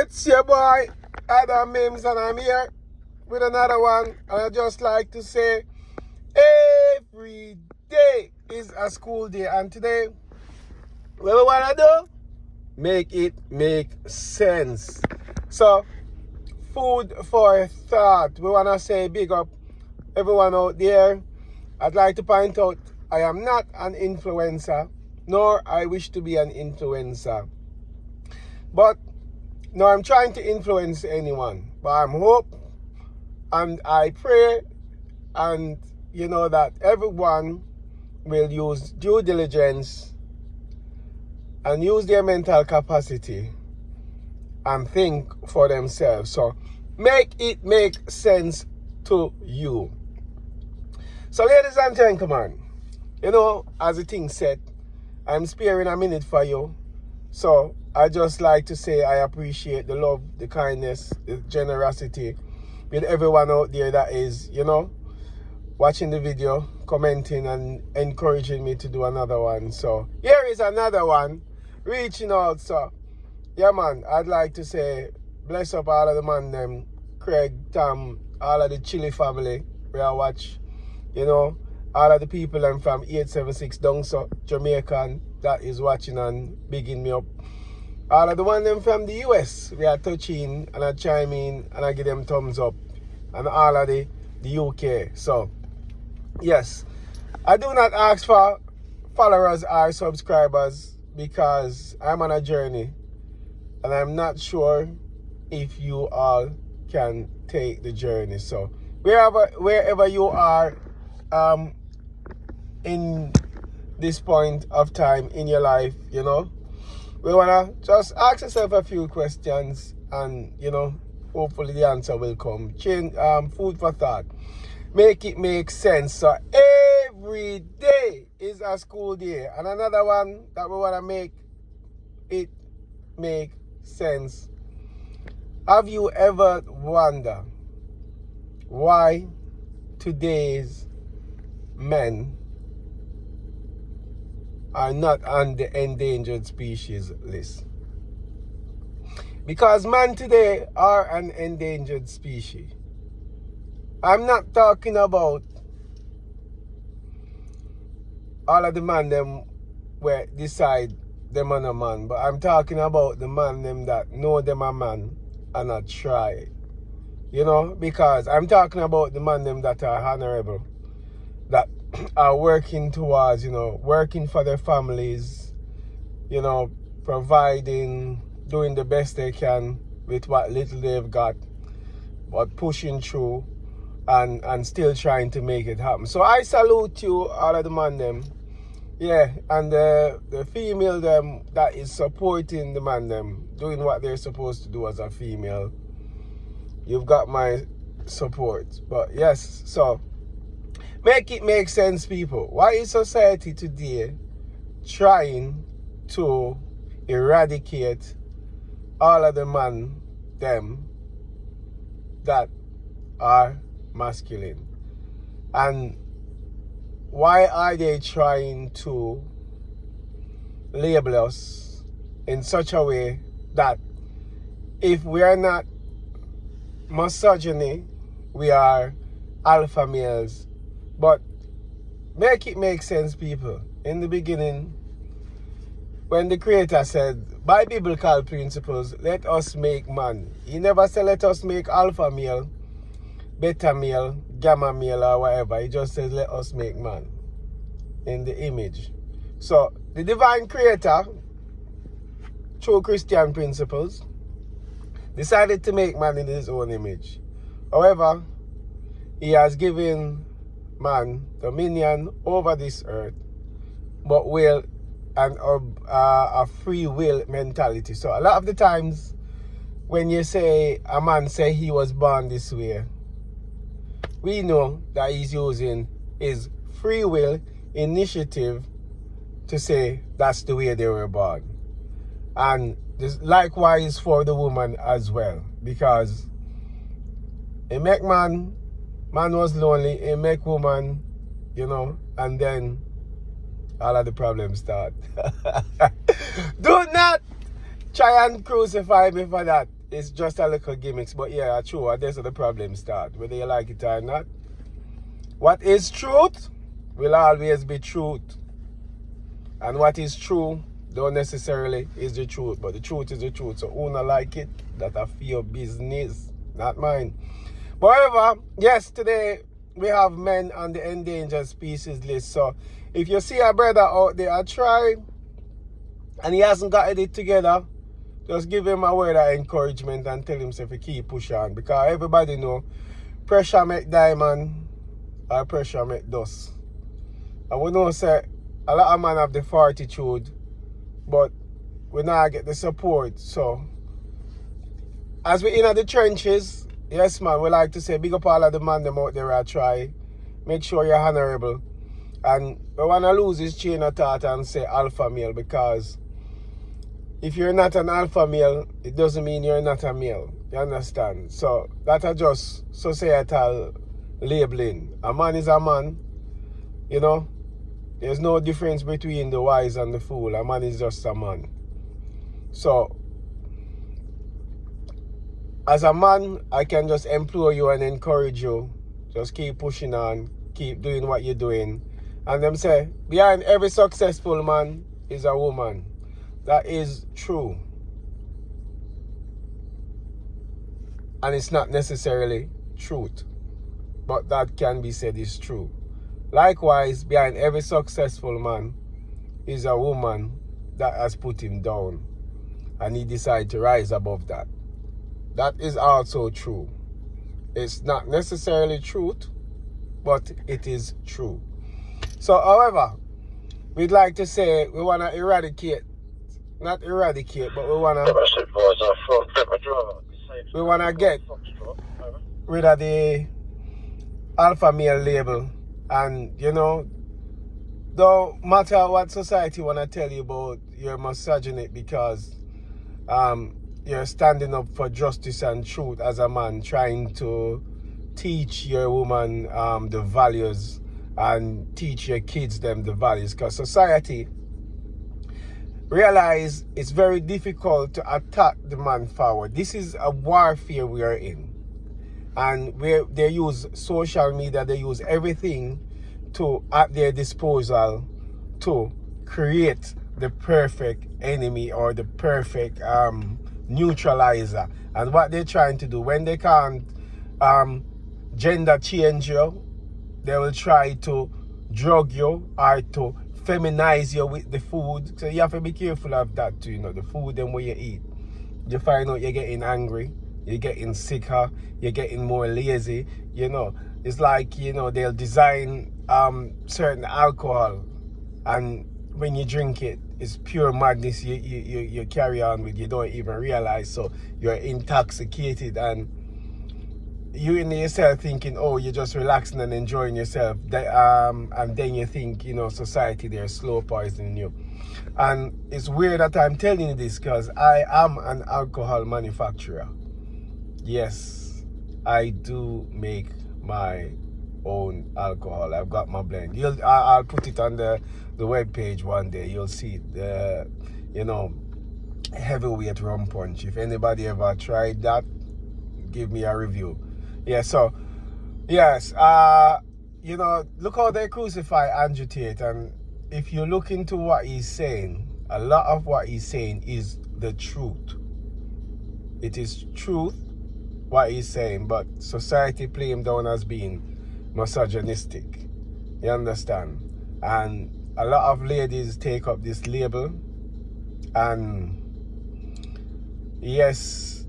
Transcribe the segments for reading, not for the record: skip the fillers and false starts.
It's your boy Adam-MIMS, and I'm here with another one. And I just like to say every day is a school day, and today what we want to do, make it make sense. So food for thought. We want to say big up everyone out there. I'd like to point out I am not an influencer, nor I wish to be an influencer. But no, I'm trying to influence anyone. But I'm hope and I pray and that everyone will use due diligence and use their mental capacity and think for themselves. So make it make sense to you. So ladies and gentlemen, as the thing said, I'm sparing a minute for you. So I just like to say I appreciate the love, the kindness, the generosity with everyone out there that is, watching the video, commenting and encouraging me to do another one. So here is another one, reaching out. So yeah man, I'd like to say bless up all of the man them, Craig, Tom, all of the Chile family we are watch, all of the people them from 876 down so Jamaican that is watching and bigging me up. All of the one them from the US, we are touching and I chime in and I give them thumbs up. And all of the UK. So, yes, I do not ask for followers or subscribers because I'm on a journey. And I'm not sure if you all can take the journey. So, wherever you are in this point of time in your life, we want to just ask yourself a few questions and, hopefully the answer will come. Food for thought. Make it make sense. So every day is a school day. And another one that we want to make it make sense. Have you ever wondered why today's men are not on the endangered species list? Because man today are an endangered species. I'm not talking about all of the man them where decide them on a man, but I'm talking about the man them that know them a man and not try. Because I'm talking about the man them that are honorable, that are working towards, working for their families, providing, doing the best they can with what little they've got, but pushing through and still trying to make it happen. So I salute you, all of the man them. Yeah, and the female them that is supporting the man them, doing what they're supposed to do as a female. You've got my support. But yes, so make it make sense, people. Why is society today trying to eradicate all of the man them that are masculine? And why are they trying to label us in such a way that if we are not misogyny, we are alpha males? But make it make sense, people. In the beginning, when the Creator said, by biblical principles, let us make man. He never said, let us make alpha male, beta male, gamma male, or whatever. He just says, let us make man in the image. So, the divine Creator, through Christian principles, decided to make man in his own image. However, he has given man dominion over this earth, but will and a free will mentality. So a lot of the times when you say a man say he was born this way, we know that he's using his free will initiative to say that's the way they were born. And this likewise for the woman as well, because a make man was lonely, a make woman, and then all of the problems start. Do not try and crucify me for that. it's just a little gimmicks. But yeah, true, that's where the problem start, whether you like it or not. What is truth will always be truth. And what is true don't necessarily is the truth, but the truth is the truth. So who not like it, that I feel business, not mine. But however, yes, today we have men on the endangered species list. So if you see a brother out there, I try and he hasn't got it together, just give him a word of encouragement and tell him to keep pushing on. Because everybody know pressure make diamond or pressure make dust. And we know say a lot of men have the fortitude, but we not get the support. So as we in the trenches, yes man, we like to say big up all of the man them out there I try. Make sure you're honorable. And we want to lose this chain of thought and say alpha male, because if you're not an alpha male, it doesn't mean you're not a male. You understand? So that are just societal labeling. A man is a man, you know. There's no difference between the wise and the fool. A man is just a man. So, as a man, I can just implore you and encourage you. Just keep pushing on. Keep doing what you're doing. And them say, behind every successful man is a woman. That is true. And it's not necessarily truth. But that can be said is true. Likewise, behind every successful man is a woman that has put him down, and he decided to rise above that. That is also true. It's not necessarily truth, but it is true. So, however, we'd like to say we want to not eradicate, but we want to get rid of the alpha male label. And, you know, don't matter what society want to tell you about, you're misogynist because you're standing up for justice and truth as a man, trying to teach your woman the values and teach your kids them the values. Because society realize it's very difficult to attack the man forward. This is a warfare we are in. And where they use social media, they use everything at their disposal to create the perfect enemy or the perfect neutralizer. And what they're trying to do, when they can't gender change you, they will try to drug you or to feminize you with the food. So you have to be careful of that too, you know, the food and what you eat. You find out you're getting angry, you're getting sicker, you're getting more lazy, you know. It's like, you know, they'll design certain alcohol, and when you drink it, it's pure madness you carry on with, you don't even realize. So you're intoxicated and you in yourself thinking, oh, you're just relaxing and enjoying yourself. And then you think, you know, society, they're slow poisoning you. And it's weird that I'm telling you this because I am an alcohol manufacturer. Yes, I do make my own alcohol. I've got my blend. I'll put it on the web page one day. You'll see the, you know, heavyweight rum punch. If anybody ever tried that, give me a review. Yeah, so yes, you know, look how they crucify Andrew Tate, and if you look into what he's saying, a lot of what he's saying is the truth. It is truth what he's saying, but society play him down as being misogynistic. You understand? And a lot of ladies take up this label, and yes,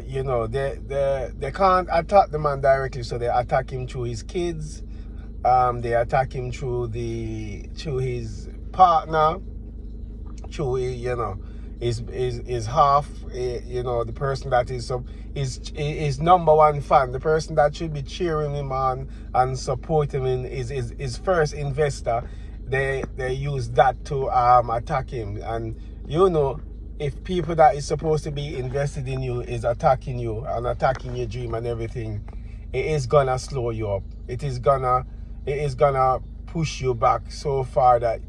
you know, they can't attack the man directly, so they attack him through his kids. They attack him through his partner, through, you know, his half, you know, the person that is his number one fan, the person that should be cheering him on and supporting him, his first investor. They use that to attack him. And you know, if people that is supposed to be invested in you is attacking you and attacking your dream and everything, it is gonna slow you up. It is gonna push you back so far that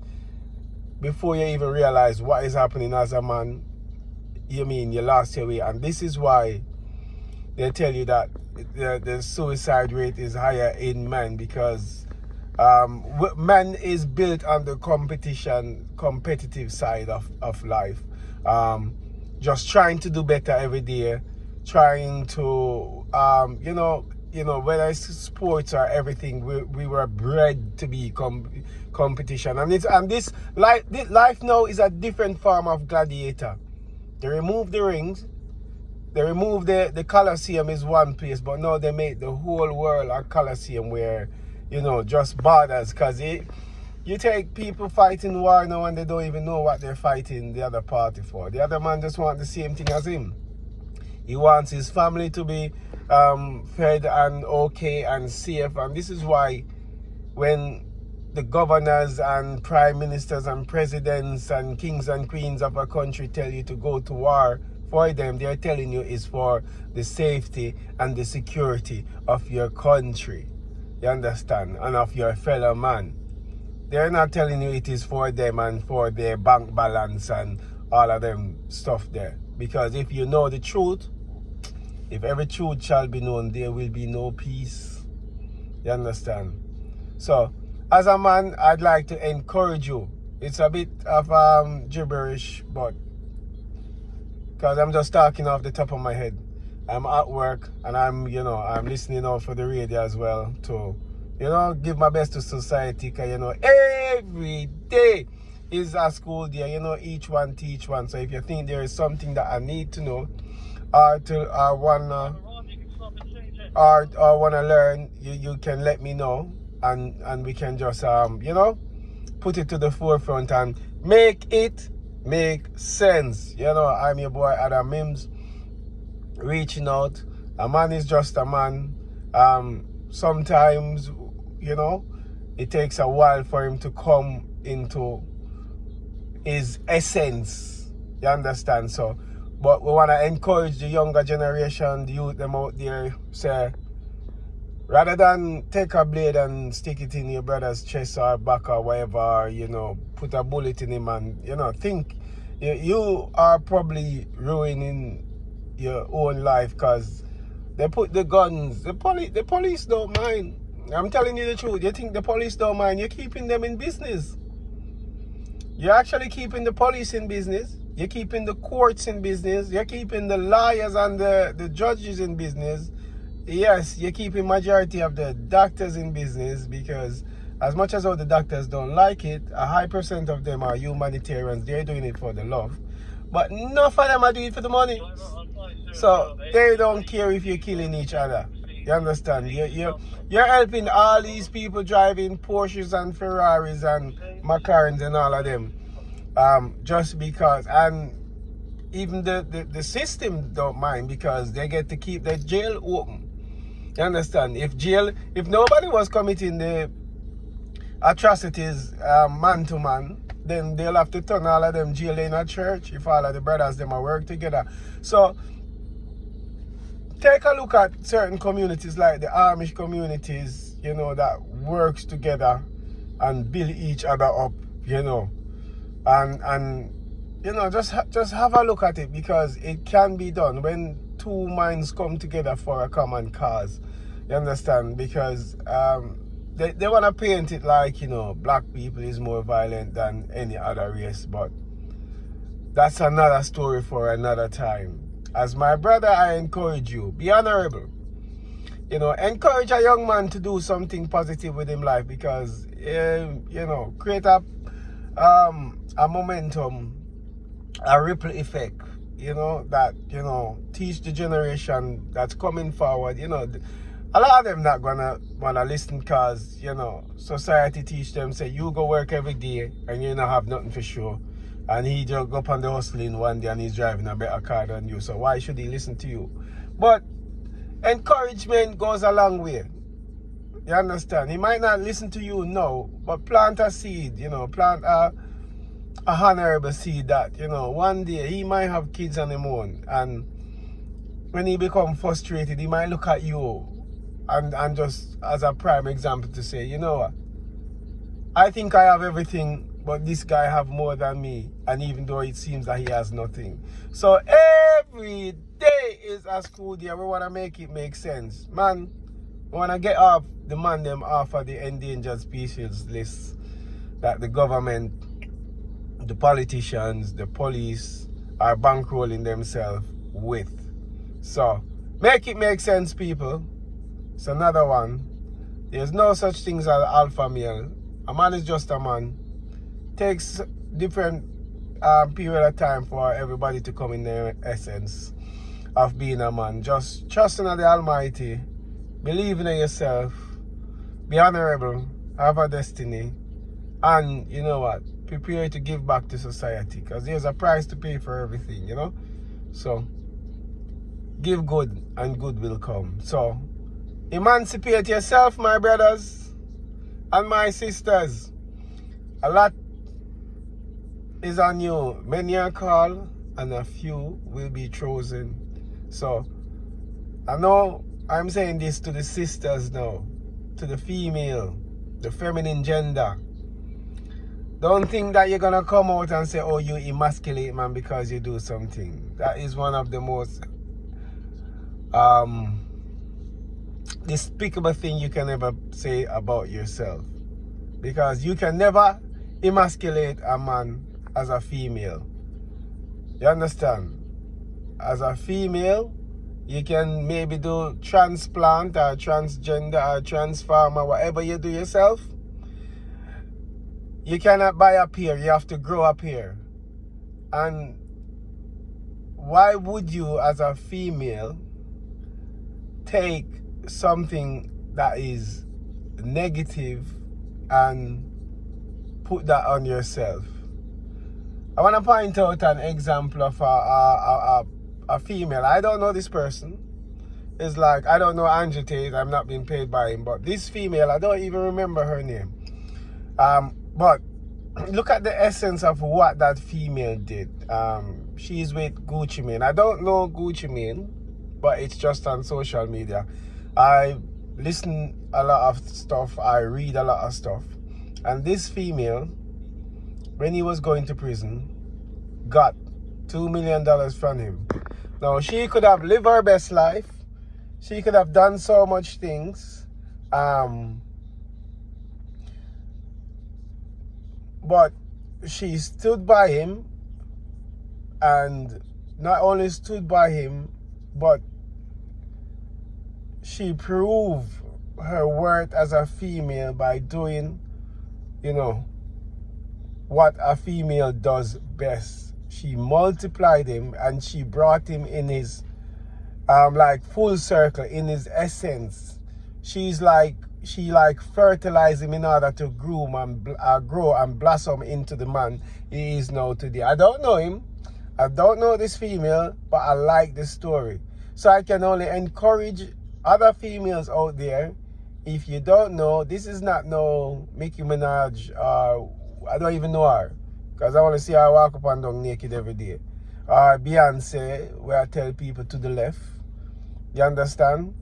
before you even realize what is happening as a man, you mean you lost your way. And this is why they tell you that the suicide rate is higher in men, because man is built on the competitive side of life. Just trying to do better every day, trying to whether it's sports or everything, we were bred to be competition. And this life now is a different form of gladiator. They remove the rings, they remove the Colosseum is one place, but now they make the whole world a Colosseum where, just borders. Because you take people fighting war now and they don't even know what they're fighting the other party for. The other man just wants the same thing as him. He wants his family to be fed and okay and safe. And this is why when the governors and prime ministers and presidents and kings and queens of a country tell you to go to war for them, they're telling you it's for the safety and the security of your country. You understand? And of your fellow man. They're not telling you it is for them and for their bank balance and all of them stuff there. Because if you know the truth, if every truth shall be known, there will be no peace. You understand? So, as a man, I'd like to encourage you. It's a bit of gibberish, but because I'm just talking off the top of my head. I'm at work and I'm listening out for the radio as well to, give my best to society. Because, every day is a school day. Each one teach one. So if you think there is something that I need to know or wanna learn, you can let me know, and we can just put it to the forefront and make it make sense. I'm your boy Adam-MIMS, reaching out. A man is just a man. Sometimes it takes a while for him to come into his essence. You understand? So, but we want to encourage the younger generation, the youth them out there, say, rather than take a blade and stick it in your brother's chest or back or whatever, put a bullet in him and, think you are probably ruining your own life, because they put the guns, the police don't mind. I'm telling you the truth. You think the police don't mind? You're keeping them in business. You're actually keeping the police in business. You're keeping the courts in business. You're keeping the lawyers and the judges in business. Yes, you're keeping majority of the doctors in business, because as much as all the doctors don't like it, a high percent of them are humanitarians. They're doing it for the love. But enough of them are doing it for the money. So they don't care if you're killing each other. You understand? You're helping all these people driving Porsches and Ferraris and McLarens and all of them. Just because, and even the system don't mind, because they get to keep the jail open. You understand? If nobody was committing the atrocities man to man, then they'll have to turn all of them jail in a church if all of the brothers them are work together. So take a look at certain communities like the Amish communities, that works together and build each other up, and just have a look at it, because it can be done when two minds come together for a common cause. You understand? Because they want to paint it like, black people is more violent than any other race, but that's another story for another time. As my brother, I encourage you, be honorable. Encourage a young man to do something positive with his life, because, create a momentum, a ripple effect, that, teach the generation that's coming forward. A lot of them not gonna wanna listen, because, society teach them, say, you go work every day and you don't have nothing for sure. And he just go up on the hustling one day and he's driving a better car than you. So why should he listen to you? But encouragement goes a long way. You understand? He might not listen to you now, but plant a seed, plant a honorable seed that, one day he might have kids on his own. And when he become frustrated, he might look at you and just as a prime example to say, I think I have everything but this guy have more than me, and even though it seems that he has nothing. So every day is a school day. We want to make it make sense. Man, we want to get off the man them off of the endangered species list that the government, the politicians, the police are bankrolling themselves with. So make it make sense, people. It's another one. There's no such thing as an alpha male. A man is just a man. Takes different period of time for everybody to come in their essence of being a man. Just trust in the Almighty. Believe in yourself. Be honorable. Have a destiny. And you know what? Prepare to give back to society. Because there's a price to pay for everything, you know? So, give good and good will come. So, emancipate yourself, my brothers and my sisters. A lot is on you. Many are called and a few will be chosen. So, I know I'm saying this to the sisters now, to the female, the feminine gender. Don't think that you're going to come out and say, oh, you emasculate, man, because you do something. That is one of the most despicable thing you can ever say about yourself, because you can never emasculate a man as a female. You understand? As a female, you can maybe do transplant or transgender or transform or whatever you do yourself. You cannot buy up here. You have to grow up here. And why would you, as a female, take something that is negative and put that on yourself? I want to point out an example of a female. I don't know this person. It's like, I don't know Andrew Tate. I'm not being paid by him. But this female, I don't even remember her name. But look at the essence of what that female did. She's with Gucci Mane. I don't know Gucci Mane, but it's just on social media. I listen a lot of stuff. I read a lot of stuff. And this female, when he was going to prison, got $2 million from him. Now, she could have lived her best life. She could have done so much things. But she stood by him, and not only stood by him, but she proved her worth as a female by doing, you know, what a female does best. She multiplied him and she brought him in his like full circle, in his essence. She fertilized him in order to grow and blossom into the man he is now today. I don't know him. I don't know this female, but I like the story. So I can only encourage other females out there. If you don't know, this is not no Nicki Minaj. I don't even know her, because I want to see her walk up and down naked every day. Or Beyonce, where I tell people to the left. You understand?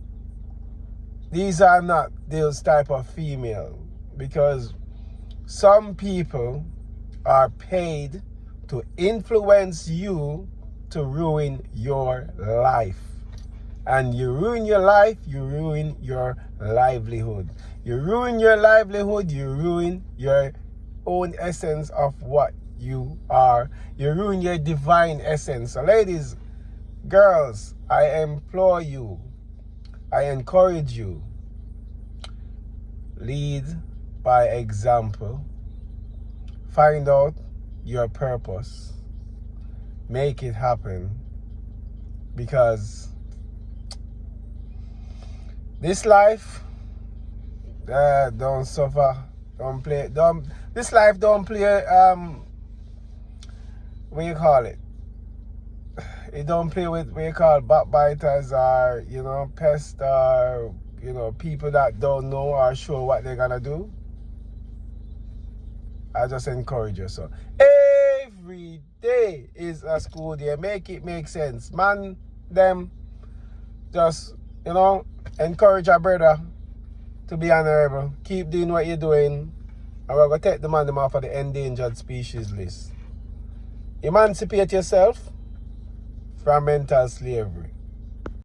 These are not those type of female, because some people are paid to influence you to ruin your life. And you ruin your life, you ruin your livelihood. You ruin your livelihood, you ruin your own essence of what you are. You ruin your divine essence. So ladies, girls, I implore you, I encourage you, lead by example. Find out your purpose. Make it happen. Because this life, don't suffer, don't play, this life don't play, what you call it? It don't play with what you call backbiters, or, you know, pests, or, you know, people that don't know or sure what they're gonna do. I just encourage you. So every day is a school day. Make it make sense. Man, them, just, you know, encourage our brother to be honorable. Keep doing what you're doing. and we're going to take the man them off of the endangered species list. Emancipate yourself from mental slavery.